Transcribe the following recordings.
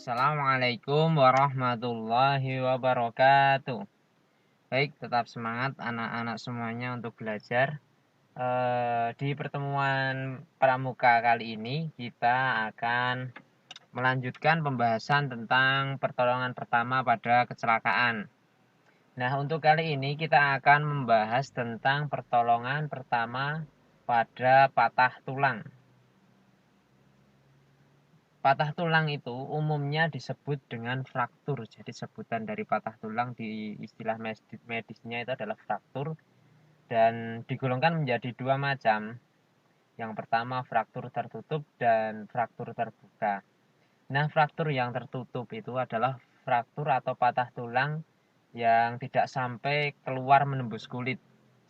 Assalamualaikum warahmatullahi wabarakatuh. Baik, tetap semangat anak-anak semuanya untuk belajar. Di pertemuan pramuka kali ini kita akan melanjutkan pembahasan tentang pertolongan pertama pada kecelakaan. Nah, untuk kali ini kita akan membahas tentang pertolongan pertama pada patah tulang. Patah tulang itu umumnya disebut dengan fraktur. Jadi sebutan dari patah tulang di istilah medisnya itu adalah fraktur dan digolongkan menjadi dua macam. Yang pertama fraktur tertutup dan fraktur terbuka. Nah, fraktur yang tertutup itu adalah fraktur atau patah tulang yang tidak sampai keluar menembus kulit.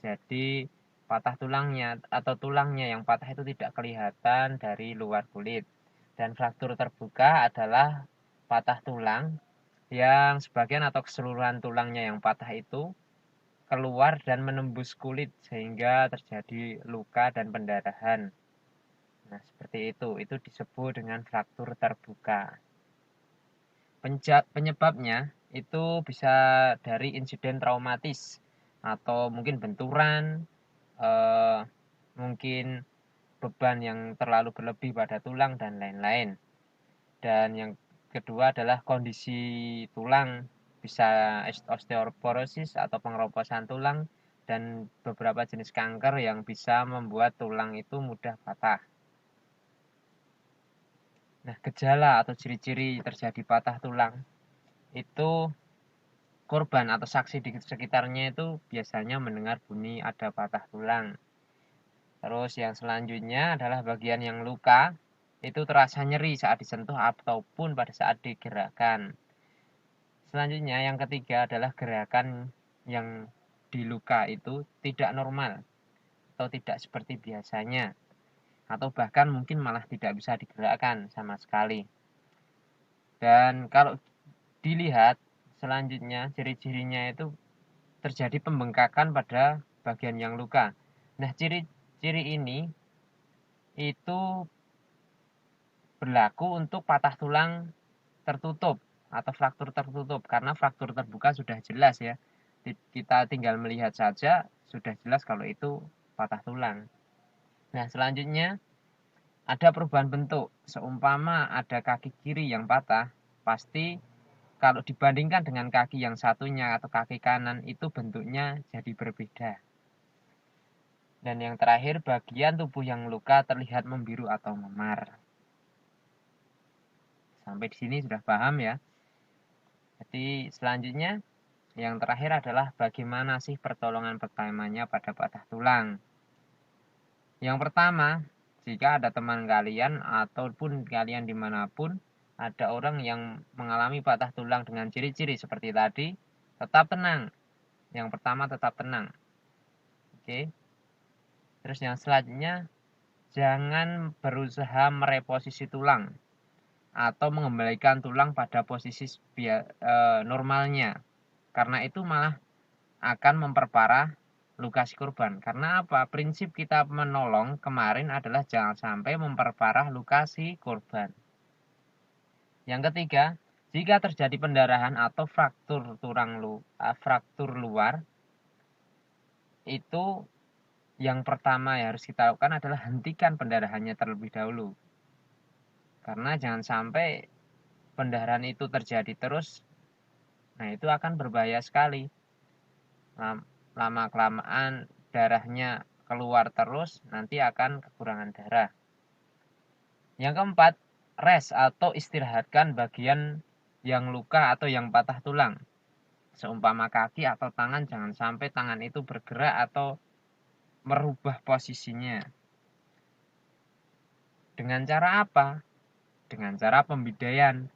Jadi patah tulangnya atau tulangnya yang patah itu tidak kelihatan dari luar kulit. Dan fraktur terbuka adalah patah tulang yang sebagian atau keseluruhan tulangnya yang patah itu keluar dan menembus kulit sehingga terjadi luka dan pendarahan. Nah, seperti itu. Itu disebut dengan fraktur terbuka. Penyebabnya itu bisa dari insiden traumatis atau mungkin benturan, mungkin beban yang terlalu berlebih pada tulang dan lain-lain. Dan yang kedua adalah kondisi tulang, bisa osteoporosis atau pengeroposan tulang dan beberapa jenis kanker yang bisa membuat tulang itu mudah patah. Nah, gejala atau ciri-ciri terjadi patah tulang itu korban atau saksi di sekitarnya itu biasanya mendengar bunyi ada patah tulang. Terus yang selanjutnya adalah bagian yang luka itu terasa nyeri saat disentuh ataupun pada saat digerakkan. Selanjutnya yang ketiga adalah gerakan yang di luka itu tidak normal atau tidak seperti biasanya atau bahkan mungkin malah tidak bisa digerakkan sama sekali. Dan kalau dilihat selanjutnya ciri-cirinya itu terjadi pembengkakan pada bagian yang luka. Nah, ciri-ciri ini itu berlaku untuk patah tulang tertutup atau fraktur tertutup, karena fraktur terbuka sudah jelas ya. Kita tinggal melihat saja sudah jelas kalau itu patah tulang. Nah, selanjutnya ada perubahan bentuk. Seumpama ada kaki kiri yang patah, pasti kalau dibandingkan dengan kaki yang satunya atau kaki kanan itu bentuknya jadi berbeda. Dan yang terakhir, bagian tubuh yang luka terlihat membiru atau memar. Sampai di sini sudah paham ya. Jadi selanjutnya yang terakhir adalah bagaimana sih pertolongan pertamanya pada patah tulang. Yang pertama, jika ada teman kalian ataupun kalian dimanapun ada orang yang mengalami patah tulang dengan ciri-ciri seperti tadi, tetap tenang. Yang pertama tetap tenang. Oke. Terus yang selanjutnya, jangan berusaha mereposisi tulang atau mengembalikan tulang pada posisi normalnya. Karena itu malah akan memperparah luka si korban. Karena apa? Prinsip kita menolong kemarin adalah jangan sampai memperparah luka si korban. Yang ketiga, jika terjadi pendarahan atau fraktur luar, itu yang pertama yang harus kita lakukan adalah hentikan pendarahannya terlebih dahulu. Karena jangan sampai pendarahan itu terjadi terus, nah itu akan berbahaya sekali. Lama-kelamaan darahnya keluar terus, nanti akan kekurangan darah. Yang keempat, rest atau istirahatkan bagian yang luka atau yang patah tulang. Seumpama kaki atau tangan, jangan sampai tangan itu bergerak atau merubah posisinya. Dengan cara apa? Dengan cara pembidaian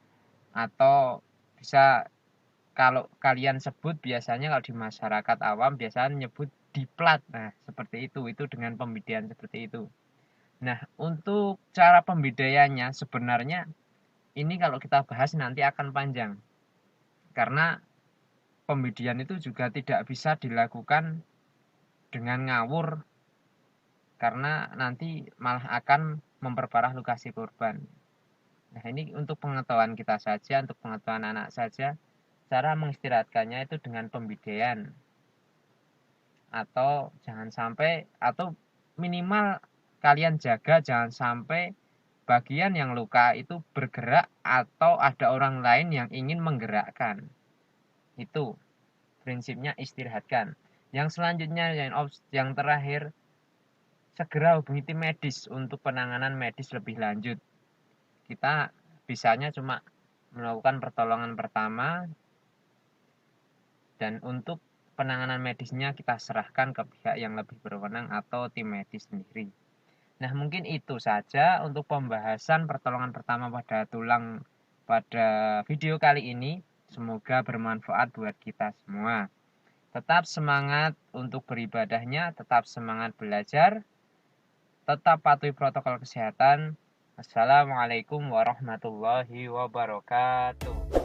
atau bisa kalau kalian sebut biasanya kalau di masyarakat awam biasanya menyebut diplat. Nah, seperti itu dengan pembidaian seperti itu. Nah, untuk cara pembidaiannya sebenarnya ini kalau kita bahas nanti akan panjang. Karena pembidaian itu juga tidak bisa dilakukan dengan ngawur karena nanti malah akan memperparah luka si korban. Nah, ini untuk pengetahuan kita saja, untuk pengetahuan anak saja, cara mengistirahatkannya itu dengan pembidean. Atau jangan sampai, atau minimal kalian jaga jangan sampai bagian yang luka itu bergerak atau ada orang lain yang ingin menggerakkan. Itu prinsipnya istirahatkan. Yang selanjutnya yang terakhir, segera hubungi tim medis untuk penanganan medis lebih lanjut. Kita bisanya cuma melakukan pertolongan pertama, dan untuk penanganan medisnya kita serahkan ke pihak yang lebih berwenang atau tim medis sendiri. Nah, mungkin itu saja untuk pembahasan pertolongan pertama pada tulang pada video kali ini. Semoga bermanfaat buat kita semua. Tetap semangat untuk beribadahnya, tetap semangat belajar, tetap patuhi protokol kesehatan. Assalamualaikum warahmatullahi wabarakatuh.